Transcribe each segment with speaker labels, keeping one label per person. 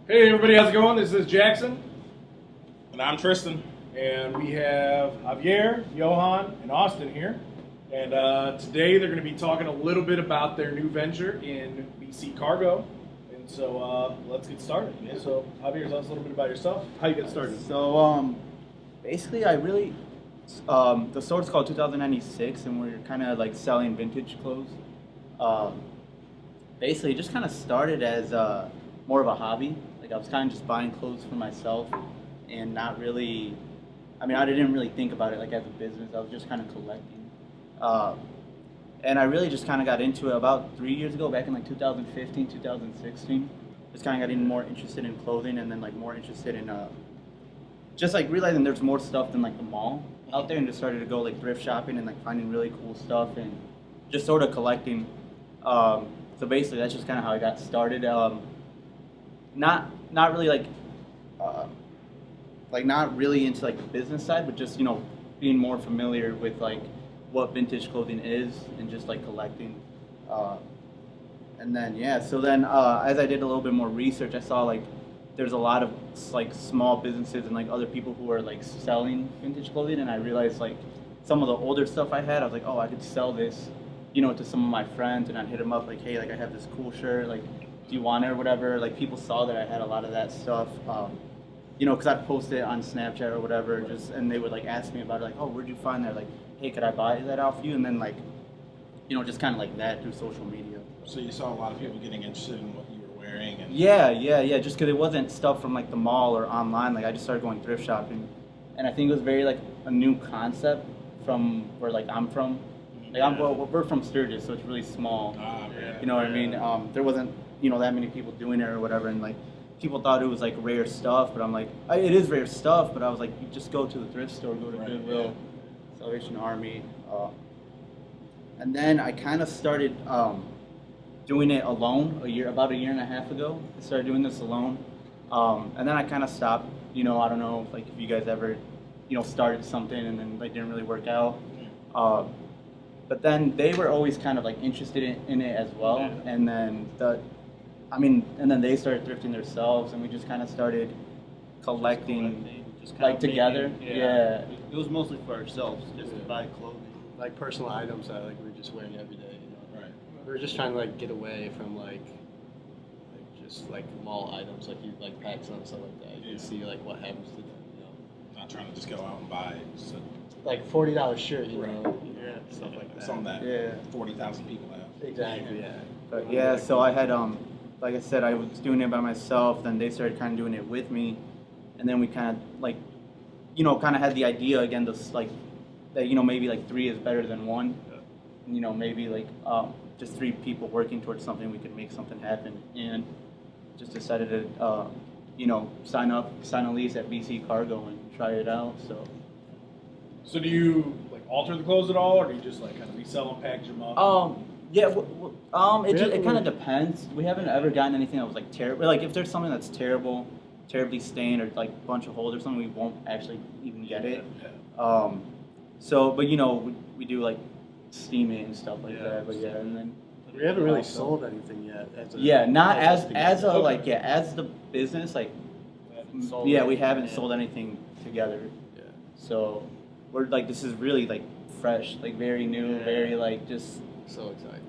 Speaker 1: Hey everybody, how's it going? This is Jackson,
Speaker 2: And I'm Tristan.
Speaker 1: and we have Javiar, Johan, and Austin here. And today they're going to be talking a little bit about their new venture in BC Cargo. And so let's get started.
Speaker 2: Yeah.
Speaker 1: So Javiar, tell us a little bit about yourself. How you get started?
Speaker 3: So basically, the store's called 2096, and we're kind of like selling vintage clothes. Basically, it just kind of started as more of a hobby. Like I was kind of just buying clothes for myself, and not really. I mean, I didn't really think about it like as a business. I was just kind of collecting, and I really just kind of got into it about 3 years ago, back in like 2015, 2016. Just kind of got even more interested in clothing, and then like more interested in just like realizing there's more stuff than like the mall out there, and just started to go like thrift shopping and like finding really cool stuff and just sort of collecting. So basically, that's just kind of how I got started. Not really not really into like the business side, but just being more familiar with like what vintage clothing is and just like collecting. And then as I did a little bit more research, I saw like there's a lot of like small businesses and like other people who are like selling vintage clothing, and I realized like some of the older stuff I had, I was like, oh, I could sell this, to some of my friends, and I'd hit them up like, hey, like I have this cool shirt, like, do you want it or whatever? Like people saw that I had a lot of that stuff, because I'd post it on Snapchat or whatever, and they would like ask me about it, like, oh, where'd you find that? Like, hey, could I buy that off you? And then like, just kind of like that through social media.
Speaker 2: So you saw a lot of people getting interested in what you were wearing, and
Speaker 3: Yeah. Just because it wasn't stuff from like the mall or online. Like I just started going thrift shopping, and I think it was very like a new concept from where like I'm from. Like we're from Sturgis, so it's really small.
Speaker 2: Yeah.
Speaker 3: You know what I mean? There wasn't that many people doing it or whatever, and like people thought it was like rare stuff. But I'm like, it is rare stuff. But I was like, you just go to the thrift store, go to Goodwill, Salvation Army, and then I kind of started doing it alone about a year and a half ago. I started doing this alone, and then I kind of stopped. I don't know, like if you guys ever, started something and then like didn't really work out. But then they were always kind of like interested in it as well, and then they started thrifting themselves, and we just kind of started collecting,
Speaker 4: just
Speaker 3: like together. Yeah.
Speaker 4: It was mostly for ourselves, just to buy clothing, like personal items that like we were just wearing every day.
Speaker 2: Right.
Speaker 4: We were just trying to like get away from like just like mall items, like you like packs and stuff like that. You can see like what happens to them.
Speaker 2: Not trying to just go out and buy
Speaker 4: Like $40 shirt,
Speaker 2: stuff
Speaker 4: like that.
Speaker 2: Something that
Speaker 3: Yeah.
Speaker 2: 40,000 people have.
Speaker 4: Exactly, yeah.
Speaker 3: But yeah, so I had like I said, I was doing it by myself. Then they started kind of doing it with me, and then we kind of like, kind of had the idea again, this like that maybe like three is better than one. Maybe like just three people working towards something, we could make something happen, and just decided to sign a lease at BC Cargo and try it out.
Speaker 1: So do you like alter the clothes at all, or do you just like kind of resell them, package them up?
Speaker 3: Yeah. It kind of depends. We haven't ever gotten anything that was like terrible. Like if there's something that's terribly stained or like a bunch of holes or something, we won't actually even get it. But we do like steam it and stuff like that. But yeah, and then
Speaker 4: We haven't really sold anything yet.
Speaker 3: not as the business like. We haven't sold anything together.
Speaker 4: Yeah.
Speaker 3: So we're like, this is really like fresh, like very new, very like just.
Speaker 4: So excited.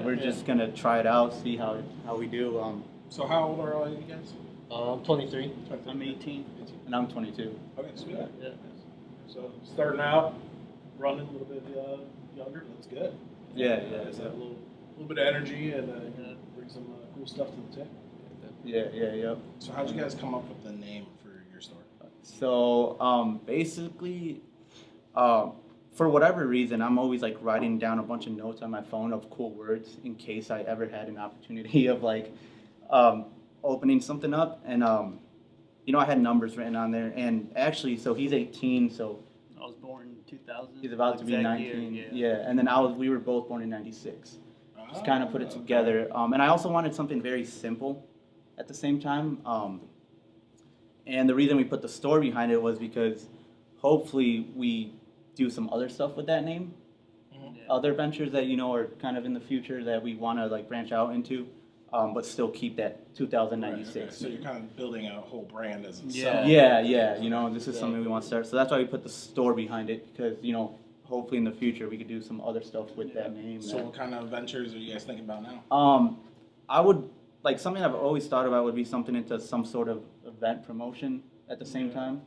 Speaker 3: We're just gonna try it out, see how we do.
Speaker 2: So how old are all you guys?
Speaker 4: I'm 23.
Speaker 3: I'm 18, and I'm 22.
Speaker 2: Okay, sweet.
Speaker 4: Yeah.
Speaker 1: So starting out, running a little bit younger, that's good.
Speaker 3: Yeah.
Speaker 1: Just have a little bit of energy and bring some cool stuff to the table.
Speaker 3: Yeah.
Speaker 2: So how'd you guys come up with the name for your store?
Speaker 3: So basically, for whatever reason, I'm always like writing down a bunch of notes on my phone of cool words in case I ever had an opportunity of like opening something up, and I had numbers written on there, and actually, so he's 18, so
Speaker 4: I was born in 2000.
Speaker 3: he's about to be 19. Yeah, and then we were both born in 96. Just kind of put it together, and I also wanted something very simple at the same time, and the reason we put the store behind it was because hopefully we do some other stuff with that name, other ventures that are kind of in the future that we want to like branch out into. but still keep that 2096.
Speaker 2: Right, okay. So you're kind of building a whole brand as
Speaker 4: Yeah.
Speaker 2: itself.
Speaker 3: Yeah, you know, this is something we want to start. So that's why we put the store behind it, because, you know, hopefully in the future we could do some other stuff with that name.
Speaker 2: So what kind of ventures are you guys thinking about now?
Speaker 3: I would, like, something I've always thought about would be something into some sort of event promotion at the same time.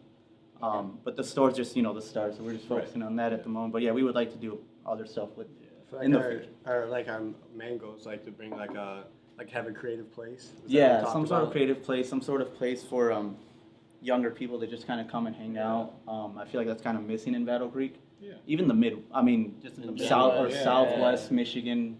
Speaker 3: But the store's just, you know, the start, so we're just focusing on that at the moment. But yeah, we would like to do other stuff with
Speaker 5: So
Speaker 3: in the
Speaker 5: our,
Speaker 3: future.
Speaker 5: our like our main goal is like to bring like have a creative place. Is that what we
Speaker 3: Yeah,
Speaker 5: talked
Speaker 3: some sort of
Speaker 5: about?
Speaker 3: creative place, some sort of place for younger people to just kind of come and hang out. I feel like that's kind of missing in Battle Creek.
Speaker 2: Yeah.
Speaker 3: Even
Speaker 4: Just in the
Speaker 3: South or
Speaker 2: Midwest.
Speaker 3: Southwest Michigan.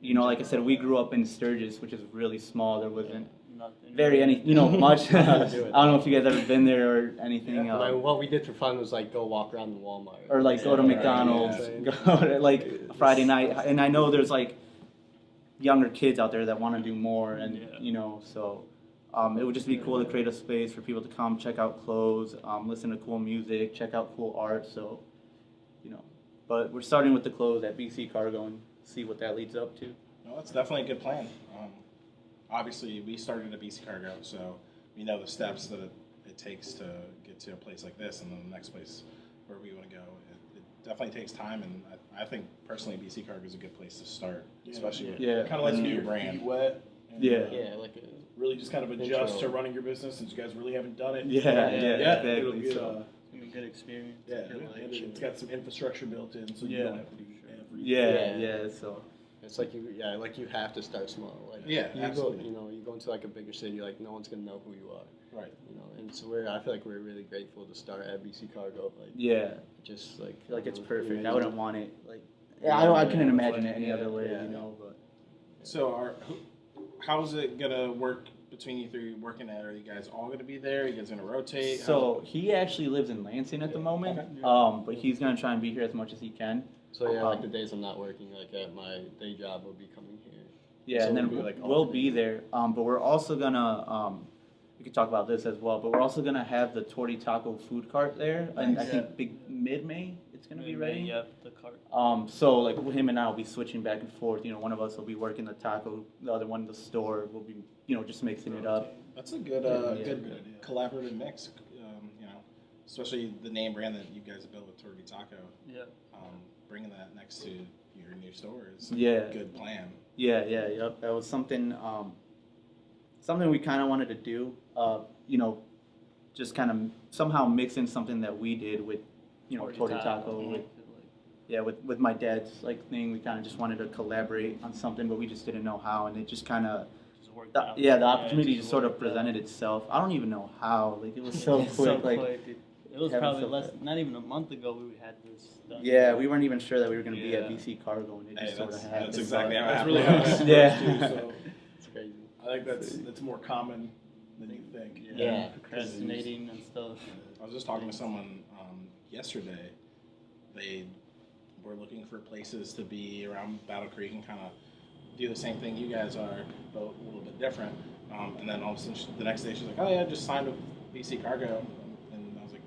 Speaker 3: You know, like I said, we grew up in Sturgis, which is really small. There wasn't
Speaker 4: Nothing.
Speaker 3: much. I
Speaker 5: Do it.
Speaker 3: don't know if you guys ever been there or anything.
Speaker 5: Like, what we did for fun was like go walk around the Walmart.
Speaker 3: Or like go to
Speaker 5: Yeah.
Speaker 3: McDonald's,
Speaker 5: Yeah.
Speaker 3: go to like Friday night, and I know there's like younger kids out there that want to do more, and you know, so it would just be cool to create a space for people to come check out clothes, listen to cool music, check out cool art. So, you know, but we're starting with the clothes at BC Cargo and see what that leads up to.
Speaker 2: No, that's definitely a good plan. Obviously, we started at BC Cargo, so we know the steps that it takes to get to a place like this, and then the next place where we want to go. It definitely takes time, and I think personally, BC Cargo is a good place to start, especially
Speaker 3: Yeah.
Speaker 1: Kind of like
Speaker 2: with a
Speaker 1: to
Speaker 2: new
Speaker 1: your
Speaker 2: brand.
Speaker 1: feet wet. And,
Speaker 3: Yeah.
Speaker 4: Yeah, like
Speaker 1: really just kind of adjust
Speaker 4: Intro.
Speaker 1: to running your business since you guys really haven't done it.
Speaker 3: Yeah,
Speaker 1: It'll
Speaker 3: exactly.
Speaker 1: be,
Speaker 3: So,
Speaker 4: a good experience.
Speaker 1: yeah,
Speaker 4: Good, like,
Speaker 1: and it's got some infrastructure built in, so you
Speaker 4: Yeah.
Speaker 1: don't have to do everything.
Speaker 3: yeah. So,
Speaker 5: It's like you have to start small. Like
Speaker 2: Yeah,
Speaker 5: you
Speaker 2: absolutely.
Speaker 5: go, you go into like a bigger city, like no one's gonna know who you are.
Speaker 2: Right.
Speaker 5: You know, and so I feel like we're really grateful to start at BC Cargo. Like
Speaker 3: yeah,
Speaker 5: just like
Speaker 3: I feel like it's
Speaker 5: you know,
Speaker 3: perfect.
Speaker 5: amazing.
Speaker 3: I wouldn't want it like. Yeah, I couldn't imagine it any other way, you know. But
Speaker 2: So, how's it gonna work between you three working at? Are you guys all gonna be there? Are you guys gonna rotate?
Speaker 3: so he actually lives in Lansing at the moment, but he's gonna try and be here as much as he can.
Speaker 5: So yeah, like the days I'm not working, like at my day job, will be coming here.
Speaker 3: Yeah,
Speaker 5: So
Speaker 3: and then
Speaker 5: we'll be, like,
Speaker 3: we'll be there. But we're also gonna we could talk about this as well. But we're also gonna have the Torty Taco food cart there, and I think mid-May it's gonna be ready.
Speaker 4: Yep, the cart.
Speaker 3: So like him and I will be switching back and forth. You know, one of us will be working the taco, the other one the store. We'll be, you know, just mixing it up.
Speaker 2: That's a good,
Speaker 3: Yeah.
Speaker 2: good collaborative mix. You know, especially the name brand that you guys have built with Torby Taco.
Speaker 4: Yep.
Speaker 2: Bringing that next to your new store is
Speaker 3: Yeah.
Speaker 2: a good plan.
Speaker 3: Yep. That was something we kind of wanted to do. You know, just kind of somehow mix in something that we did with, you know, Torty Taco. With my dad's like thing, we kind of just wanted to collaborate on something, but we just didn't know how, and it just kind of. The opportunity just sort of presented itself. I don't even know how. Like it was so quick. Like
Speaker 4: It was
Speaker 3: Having
Speaker 4: probably
Speaker 3: stuff
Speaker 4: less,
Speaker 3: that-
Speaker 4: not even a month ago we had this done.
Speaker 3: yeah, we weren't even sure that we were going to be at
Speaker 4: Yeah.
Speaker 3: BC Cargo, and it
Speaker 2: Hey,
Speaker 3: just sort of
Speaker 2: that's
Speaker 3: happened.
Speaker 2: exactly how it
Speaker 1: That's
Speaker 2: happened.
Speaker 1: really how it works
Speaker 3: Yeah.
Speaker 1: too, so
Speaker 5: It's crazy.
Speaker 1: I think that's more common than you think.
Speaker 5: Yeah.
Speaker 4: Procrastinating and stuff.
Speaker 2: I was just talking to someone yesterday. They were looking for places to be around Battle Creek and kind of do the same thing you guys are, but a little bit different. And then all of a sudden, the next day, she's like, "Oh yeah, I just signed with BC Cargo," and I was like,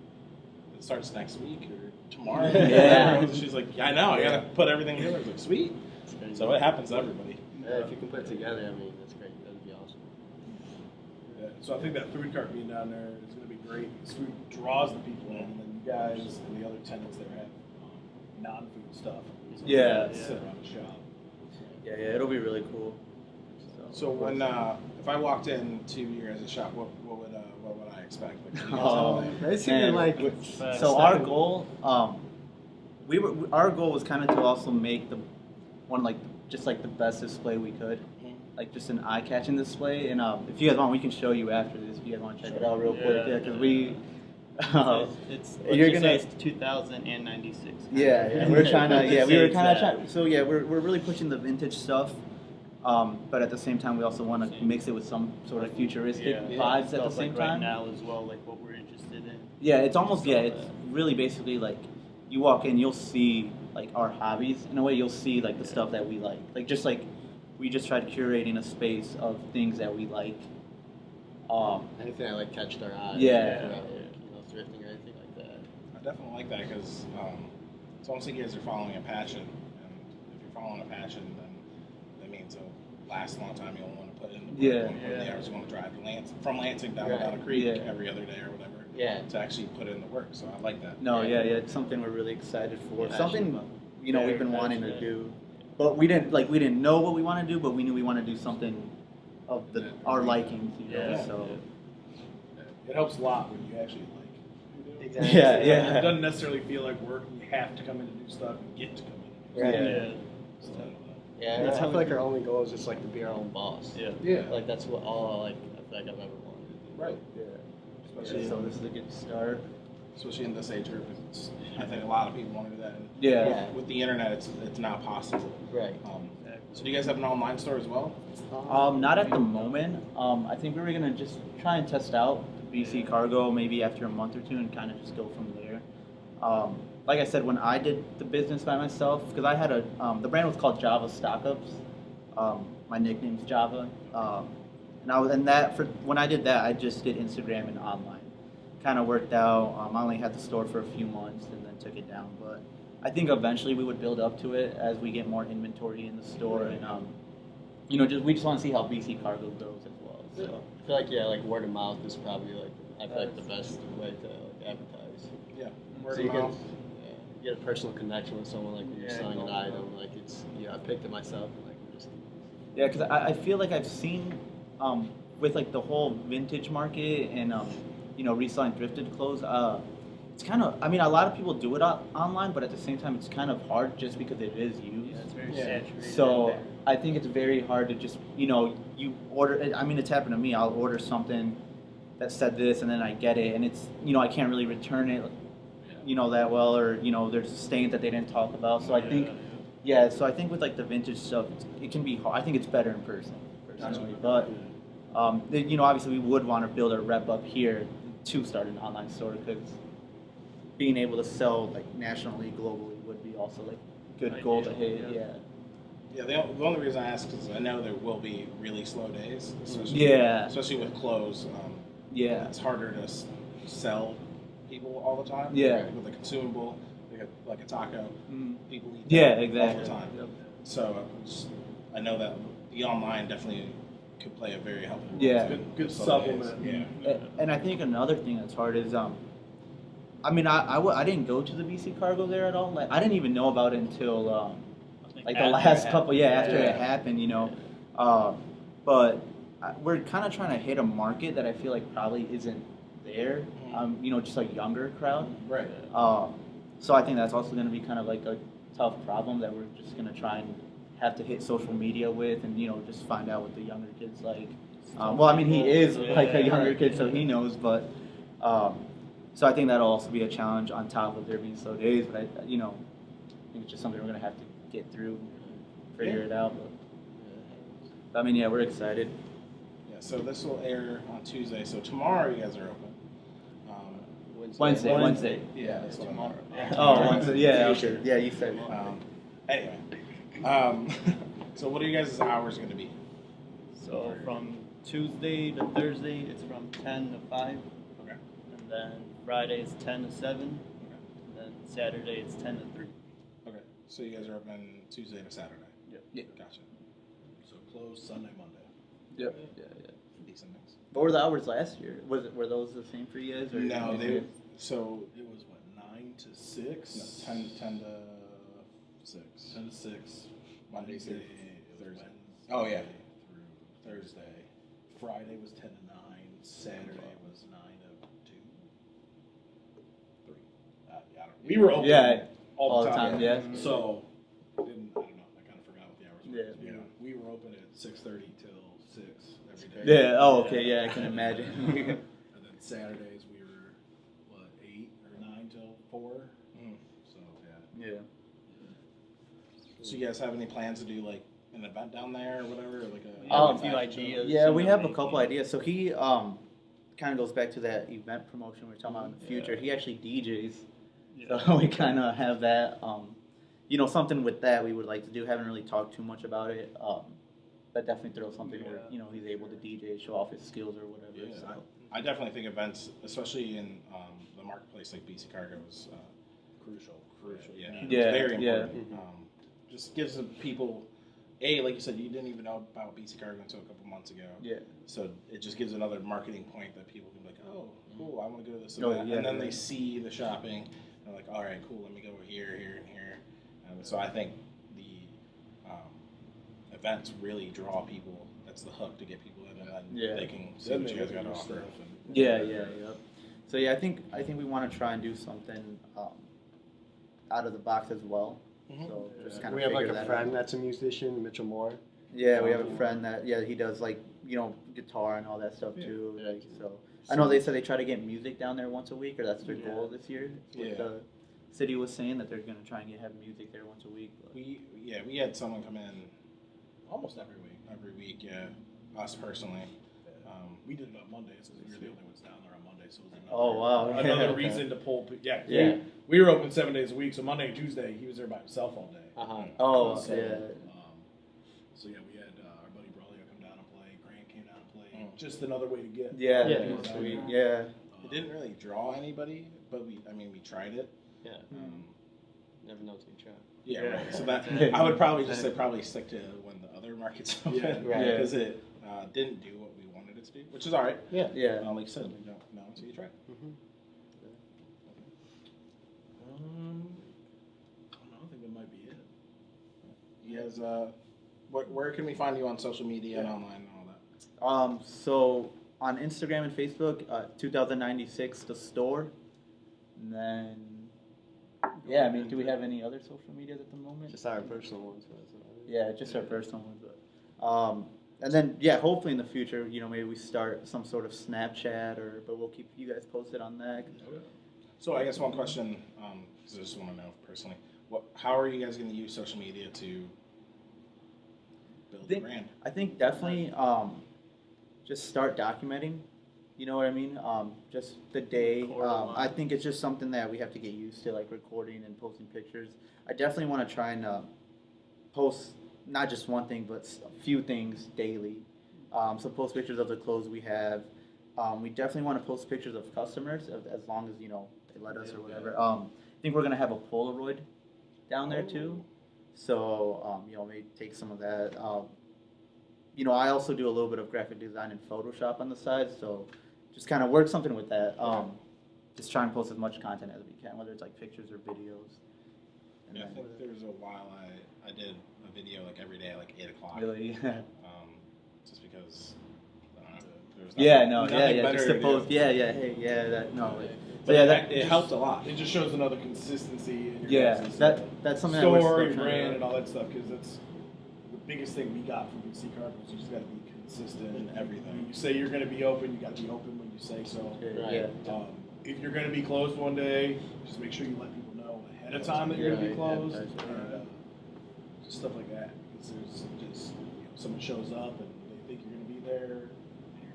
Speaker 2: "It starts next week or tomorrow."
Speaker 3: Yeah.
Speaker 2: She's like, "Yeah, I know. I gotta put everything together." I was like, "Sweet."
Speaker 5: It's crazy.
Speaker 2: So it happens to everybody.
Speaker 5: Yeah, if you can put it together, I mean, that's great. That'd be awesome.
Speaker 1: Yeah, so I think that food cart being down there is going to be great. This food draws the people in, and then you guys and the other tenants there have non-food stuff. So
Speaker 3: Yeah.
Speaker 1: sit around the shop.
Speaker 3: Yeah, it'll be really cool.
Speaker 2: So when if I walked into your guys' shop, what would I expect? Like, do you guys
Speaker 3: Oh,
Speaker 2: have, like,
Speaker 5: Basically,
Speaker 3: man.
Speaker 5: like
Speaker 3: So our goal, our goal was kind of to also make the one like just like the best display we could, like just an eye-catching display. And if you guys want, we can show you after this. If you guys want to check it out real quick, yeah, because we.
Speaker 4: It's
Speaker 3: You're gonna-
Speaker 4: it's 2096.
Speaker 3: Yeah, we're trying to. Yeah, we were kind of
Speaker 4: Exact.
Speaker 3: trying. So yeah, we're really pushing the vintage stuff, but at the same time, we also want to mix it with some sort of futuristic vibes at the
Speaker 4: Stuff
Speaker 3: same
Speaker 4: like right
Speaker 3: time.
Speaker 4: now as well, like what we're interested in.
Speaker 3: Yeah, it's almost
Speaker 4: Stuff
Speaker 3: it's
Speaker 4: that-
Speaker 3: really basically like you walk in, you'll see like our hobbies in a way. You'll see like the stuff that we like just like we just tried curating a space of things that we like.
Speaker 5: anything that like catched our eye.
Speaker 3: Yeah.
Speaker 5: Like, you know, thrifting or anything like that.
Speaker 2: I definitely like that because it's almost like you guys are following a passion, and if you're following a passion, then that means last a long time. You don't want to put in the work.
Speaker 3: Yeah.
Speaker 2: You want to put in the hours. You want to drive from Lansing down to Battle Creek
Speaker 3: Yeah.
Speaker 2: every other day or whatever.
Speaker 4: Yeah.
Speaker 2: To actually put in the work. So I like that.
Speaker 3: No, yeah, it's something we're really excited for.
Speaker 4: Yeah,
Speaker 3: Something, we've been wanting to
Speaker 4: passionate.
Speaker 3: do, but we didn't know what we want to do, but we knew we want to do something of our likings,
Speaker 1: Yeah.
Speaker 3: So.
Speaker 1: It helps a lot when you actually like.
Speaker 4: Exactly.
Speaker 3: Yeah,
Speaker 1: It
Speaker 3: yeah.
Speaker 1: doesn't necessarily feel like work. You have to come in to do stuff and get to come in.
Speaker 4: Right.
Speaker 3: Yeah.
Speaker 1: So,
Speaker 4: Yeah,
Speaker 5: I feel like our only goal is just like to be our own boss.
Speaker 4: Yeah.
Speaker 1: yeah.
Speaker 4: Like that's what all like I feel like I've ever wanted to do.
Speaker 1: Right.
Speaker 3: Yeah.
Speaker 2: Especially,
Speaker 3: So this is a good start.
Speaker 2: especially in this age group, I think a lot of people want to do that. And
Speaker 3: Yeah.
Speaker 2: with the internet, it's not possible.
Speaker 4: Right.
Speaker 2: So do you guys have an online store as well?
Speaker 3: Not at the moment. I think we were gonna just try and test out BC Cargo maybe after a month or two and kind of just go from there. Like I said, when I did the business by myself, because I had the brand was called Java Stockups. My nickname's Java, when I did that, I just did Instagram and online. Kind of worked out. I only had the store for a few months and then took it down, but I think eventually we would build up to it as we get more inventory in the store and we just want to see how BC Cargo goes as well. So.
Speaker 4: I feel like like word of mouth is probably like I feel like the best way to like advertise.
Speaker 2: Yeah. Word
Speaker 4: So
Speaker 2: of
Speaker 4: you
Speaker 2: mouth.
Speaker 4: get a personal connection with someone like when you're selling an item. Like it's I picked it myself and like we're just.
Speaker 3: Yeah, because I feel like I've seen with like the whole vintage market and reselling thrifted clothes. It's kind of a lot of people do it online, but at the same time, it's kind of hard just because it is used.
Speaker 6: Yeah, it's very
Speaker 2: Yeah.
Speaker 6: saturated.
Speaker 3: So I think it's very hard to just you order. I mean, it's happened to me. I'll order something that said this, and then I get it, and it's I can't really return it that well, or there's stains that they didn't talk about. So I think. Yeah, so I think with like the vintage stuff, it can be hard. I think it's better in person, personally. But obviously we would want to build a rep up here to start an online store because being able to sell like nationally, globally would be also like good goal to hit. Yeah.
Speaker 2: Yeah, the only reason I ask is I know there will be really slow days,
Speaker 3: Yeah.
Speaker 2: especially with clothes.
Speaker 3: Yeah.
Speaker 2: It's harder to sell people all the time.
Speaker 3: Yeah.
Speaker 2: With a consumable, like a taco, people eat
Speaker 3: Yeah,
Speaker 2: that
Speaker 3: exactly.
Speaker 2: all the time.
Speaker 3: Yep.
Speaker 2: So I know that the online definitely could play a very helpful role.
Speaker 3: Yeah.
Speaker 1: Good
Speaker 2: Slow days.
Speaker 1: supplement.
Speaker 2: Yeah.
Speaker 3: And I think another thing that's hard is I didn't go to the BC Cargo there at all. Like I didn't even know about it until like the
Speaker 6: After
Speaker 3: last
Speaker 6: it
Speaker 3: couple, after
Speaker 1: Yeah.
Speaker 3: it happened, but we're kind of trying to hit a market that I feel like probably isn't there. Just like younger crowd.
Speaker 2: Right.
Speaker 3: So I think that's also going to be kind of like a tough problem that we're just going to try and have to hit social media with, and just find out what the younger kids like. He is like a younger kid, so he knows, but so I think that'll also be a challenge on top of there being slow days. But I think it's just something we're going to have to get through, figure it out. But we're excited.
Speaker 2: Yeah. So this will air on Tuesday. So tomorrow you guys are open.
Speaker 3: Wednesday.
Speaker 2: Yeah, that's what tomorrow.
Speaker 3: Oh, Wednesday. Yeah, okay. Yeah, you said.
Speaker 2: Anyway, so what are you guys' hours going to be?
Speaker 6: So from Tuesday to Thursday, it's from 10 to 5.
Speaker 2: Okay.
Speaker 6: And then Friday is 10 to 7. And then Saturday it's 10 to 3.
Speaker 2: Okay. So you guys are open Tuesday to Saturday.
Speaker 6: Yep.
Speaker 3: Yeah.
Speaker 2: Gotcha.
Speaker 1: So closed Sunday, Monday.
Speaker 3: Yep. Yeah.
Speaker 2: Decent mix.
Speaker 3: What were the hours last year? Were those the same for you guys? Or
Speaker 2: No,
Speaker 1: So it was what, 9 to 6?
Speaker 2: 10 to 6.
Speaker 1: 10 to 6.
Speaker 2: Monday through Thursday.
Speaker 1: Wednesday
Speaker 2: Oh, yeah.
Speaker 1: through Thursday. Friday was 10 to 9. Saturday was 9 to 2. 3. We were open all the time.
Speaker 3: Yeah.
Speaker 1: So I don't know. I kind of forgot what the hours were.
Speaker 3: Yeah.
Speaker 1: We were open at 6:30 till 6 every day.
Speaker 3: Yeah. Oh, okay. Yeah, I can imagine.
Speaker 1: And then Saturdays we were 8 or 9 till 4. So yeah.
Speaker 3: Yeah.
Speaker 2: So you guys have any plans to do like an event down there or whatever? Like
Speaker 6: We
Speaker 2: a
Speaker 6: have a few ideas.
Speaker 3: Yeah, we have a
Speaker 6: Some
Speaker 3: couple
Speaker 6: of
Speaker 3: ideas. So he kind of goes back to that event promotion we were talking about in the future. He actually DJs,
Speaker 6: Yeah.
Speaker 3: so we kind of have that. Something with that we would like to do. Haven't really talked too much about it. But definitely throw something where he's able to DJ, show off his skills or whatever.
Speaker 2: Yeah,
Speaker 3: So.
Speaker 2: I definitely think events, especially in the marketplace like BC Cargo, is crucial. Yeah,
Speaker 3: Yeah,
Speaker 2: very
Speaker 3: yeah.
Speaker 2: important. Just gives the people like you said, you didn't even know about BC Cargo until a couple months ago.
Speaker 3: Yeah.
Speaker 2: So it just gives another marketing point that people can be like, oh, cool, I want to go to this
Speaker 3: Oh,
Speaker 2: event.
Speaker 3: yeah,
Speaker 2: And then
Speaker 3: yeah.
Speaker 2: they see the shopping, and they're like, all right, cool, let me go here, here, and here. So I think the events really draw people. That's the hook to get people in, and then
Speaker 3: Yeah.
Speaker 2: they can see
Speaker 5: Then
Speaker 2: what
Speaker 5: they
Speaker 2: you guys
Speaker 5: look
Speaker 2: got to
Speaker 5: at your
Speaker 2: offer.
Speaker 5: stuff.
Speaker 3: Yeah, yep. So yeah, I think we want to try and do something out of the box as well.
Speaker 2: Mhm.
Speaker 3: So just kind of
Speaker 5: We have like
Speaker 3: figure
Speaker 5: a
Speaker 3: that
Speaker 5: friend
Speaker 3: out.
Speaker 5: that's a musician, Mitchell Moore.
Speaker 3: Yeah, we have a friend that he does like guitar and all that stuff too.
Speaker 4: Yeah.
Speaker 3: Like, so I know they said they try to get music down there once a week, or that's their goal this year. That's what
Speaker 2: Yeah.
Speaker 3: the city was saying, that they're gonna try and have music there once a week. But
Speaker 2: We had someone come in
Speaker 1: Almost every week.
Speaker 2: every week, us personally.
Speaker 1: We did it on Mondays because we were the only ones down there on Monday, so it was another,
Speaker 3: Oh, wow.
Speaker 1: another
Speaker 3: Okay.
Speaker 1: reason to pull. Yeah,
Speaker 3: Yeah.
Speaker 1: We were open 7 days a week, so Monday and Tuesday he was there by himself all day.
Speaker 3: Oh,
Speaker 1: So,
Speaker 3: yeah.
Speaker 1: So yeah, we had our buddy Braulio come down and play. Grant came down and played. Just another way to get.
Speaker 3: Yeah,
Speaker 4: Yeah,
Speaker 3: that'd be
Speaker 1: yeah.
Speaker 3: sweet. Yeah.
Speaker 2: It didn't really draw anybody, but we tried it.
Speaker 4: Yeah.
Speaker 2: Um,
Speaker 4: Never know till you try.
Speaker 2: yeah,
Speaker 3: Yeah.
Speaker 2: right. So that I would probably just say stick to when the other markets open,
Speaker 1: Yeah,
Speaker 3: right.
Speaker 2: because it didn't do what we wanted it to do, which is all right.
Speaker 4: Yeah.
Speaker 3: Yeah.
Speaker 2: Like you said, you don't know until you try.
Speaker 1: I don't know. I think that might be it.
Speaker 2: You guys, where can we find you on social media and online and all that?
Speaker 3: So on Instagram and Facebook, 2096 the store, and then yeah. I mean, do we have any other social medias at the moment?
Speaker 5: Just our personal ones. But that's about it.
Speaker 3: Yeah, just our personal ones. But, and then yeah, hopefully in the future, maybe we start some sort of Snapchat, but we'll keep you guys posted on that.
Speaker 2: So I guess one question, because I just want to know personally, how are you guys going to use social media to build the brand?
Speaker 3: I think definitely just start documenting. You know what I mean? Just the day. I think it's just something that we have to get used to, like recording and posting pictures. I definitely want to try and post not just one thing, but a few things daily. So post pictures of the clothes we have. We definitely want to post pictures of customers, as long as they let us or whatever. I think we're gonna have a Polaroid down there too. So maybe take some of that. I also do a little bit of graphic design and Photoshop on the side, so just kind of work something with that. Just try and post as much content as we can, whether it's like pictures or videos. And
Speaker 2: Yeah, I
Speaker 3: then-
Speaker 2: think there was a while I did a video like every day at like 8 o'clock.
Speaker 3: Really?
Speaker 2: Just because there was
Speaker 3: Yeah,
Speaker 2: nothing better
Speaker 3: just
Speaker 2: to
Speaker 3: to
Speaker 2: do.
Speaker 3: post. That no.
Speaker 2: But
Speaker 3: yeah,
Speaker 2: it helped a lot.
Speaker 1: It just shows another consistency in your
Speaker 3: Yeah,
Speaker 1: guys'
Speaker 3: that's something that we're
Speaker 1: store,
Speaker 3: still
Speaker 1: your
Speaker 3: trying
Speaker 1: brand,
Speaker 3: to-
Speaker 1: and all that stuff. Because that's the biggest thing we got from BC Cargo is you just got to be consistent in everything. You say you're going to be open, you got to be open when you say so.
Speaker 3: Yeah.
Speaker 1: If you're going to be closed one day, just make sure you let people know ahead of time that you're going to be closed. And, just stuff like that. Because there's just someone shows up and they think you're going to be there, and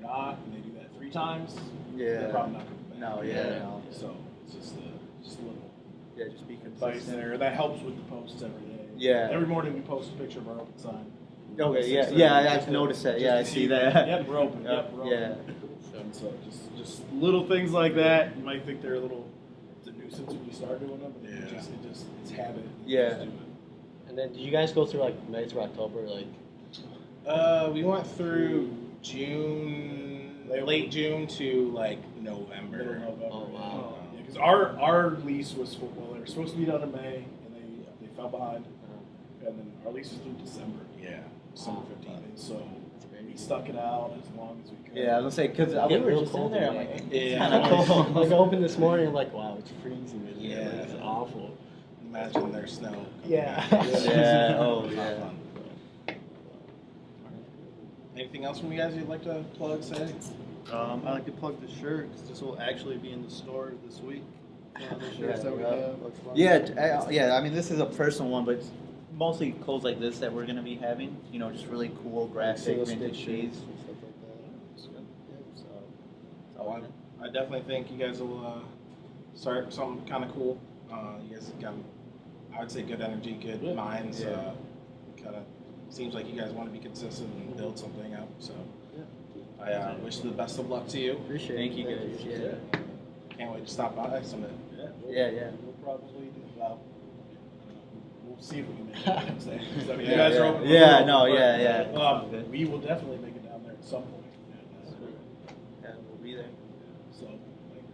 Speaker 1: you're not, and they do that 3 times.
Speaker 3: Yeah.
Speaker 1: They're probably not coming back.
Speaker 3: No, yeah, no.
Speaker 1: So it's just a little
Speaker 3: Yeah, just be
Speaker 1: advice
Speaker 3: consistent.
Speaker 1: there. That helps with the posts every day.
Speaker 3: Yeah.
Speaker 1: Every morning we post a picture of our open sign.
Speaker 3: Okay, yeah,
Speaker 1: 6:30,
Speaker 3: yeah,
Speaker 1: just
Speaker 3: I've
Speaker 1: to-
Speaker 3: noticed that.
Speaker 1: just
Speaker 3: Yeah,
Speaker 1: to
Speaker 3: I see that.
Speaker 1: Yep, we're open. Yep, we're
Speaker 3: Yeah.
Speaker 1: open. And so just little things like that. You might think they're it's a nuisance when you start doing them, but it's habit. You
Speaker 3: Yeah.
Speaker 1: just do it.
Speaker 4: And then, did you guys go through like May through October? Like,
Speaker 2: We went through June, late June to like November.
Speaker 1: Middle of November.
Speaker 4: Oh, wow.
Speaker 1: Yeah, because our lease was they were supposed to be done in May, and they fell behind, and then our lease was through December.
Speaker 2: Yeah, December 15th.
Speaker 1: And so we stuck it out as long as we could.
Speaker 3: Yeah, I was gonna say because we
Speaker 4: Get
Speaker 3: were
Speaker 4: real
Speaker 3: just in
Speaker 4: cold
Speaker 3: there. I'm
Speaker 4: in
Speaker 3: like,
Speaker 4: May.
Speaker 3: it's
Speaker 2: Yeah.
Speaker 3: kind of cold.
Speaker 4: like I opened this morning, I'm like, wow, it's freezing. In here.
Speaker 2: Yeah.
Speaker 4: It's awful.
Speaker 2: Imagine there's snow. coming
Speaker 4: Yeah.
Speaker 2: back.
Speaker 3: Yeah, oh,
Speaker 2: Not
Speaker 3: yeah.
Speaker 2: fun. Anything else from you guys you'd like to plug, say?
Speaker 6: I like to plug the shirt because this will actually be in the store this week. The shirts that we
Speaker 3: Yeah,
Speaker 6: have.
Speaker 3: yeah. I mean, this is a personal one, but it's mostly clothes like this that we're gonna be having. Just really cool graphic
Speaker 5: Single
Speaker 3: vintage
Speaker 5: stitch
Speaker 3: tees.
Speaker 5: shirts and stuff like that.
Speaker 3: So,
Speaker 2: I definitely think you guys will start something kind of cool. You guys got, I would say, good energy, good minds.
Speaker 3: Yeah.
Speaker 2: Kind of seems like you guys want to be consistent and build something up. So I wish the best of luck to you.
Speaker 5: Appreciate
Speaker 3: Thank
Speaker 5: it.
Speaker 3: you guys. Yeah.
Speaker 2: Can't wait to stop by someday.
Speaker 3: Yeah.
Speaker 1: We'll probably do we'll see if we can make it down Wednesday. So, you
Speaker 3: Yeah,
Speaker 1: guys are
Speaker 3: yeah.
Speaker 1: open.
Speaker 3: Yeah,
Speaker 1: we're
Speaker 3: no,
Speaker 1: open,
Speaker 3: yeah,
Speaker 1: but,
Speaker 3: yeah. Okay.
Speaker 1: we will definitely make it down there at some point.
Speaker 3: Yeah, we'll be there.
Speaker 1: So,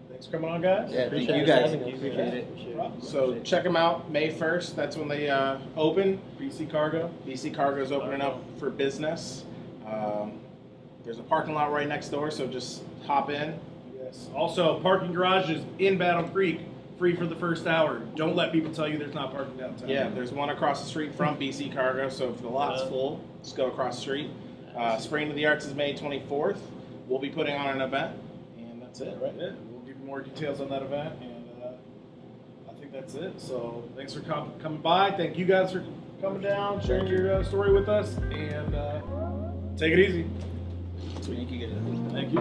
Speaker 1: thanks for coming on, guys.
Speaker 3: Yeah, thank
Speaker 5: Appreciate
Speaker 3: you
Speaker 5: you
Speaker 3: guys.
Speaker 5: having us.
Speaker 3: Appreciate it.
Speaker 2: So check them out May 1st. That's when they open.
Speaker 1: BC Cargo.
Speaker 2: BC Cargo is opening up for business. There's a parking lot right next door, so just hop in.
Speaker 1: Yes. Also, parking garages in Battle Creek, free for the first hour. Don't let people tell you there's not parking downtown.
Speaker 2: Yeah, there's one across the street from BC Cargo, so if the lot's full, just go across the street. Spring to the Arts is May 24th. We'll be putting on an event, and that's it, right?
Speaker 1: Yeah, we'll give you more details on that event, and I think that's it. So thanks for coming by. Thank you guys for coming down, sharing your story with us, and take it easy.
Speaker 3: Thank you guys.
Speaker 1: Thank you.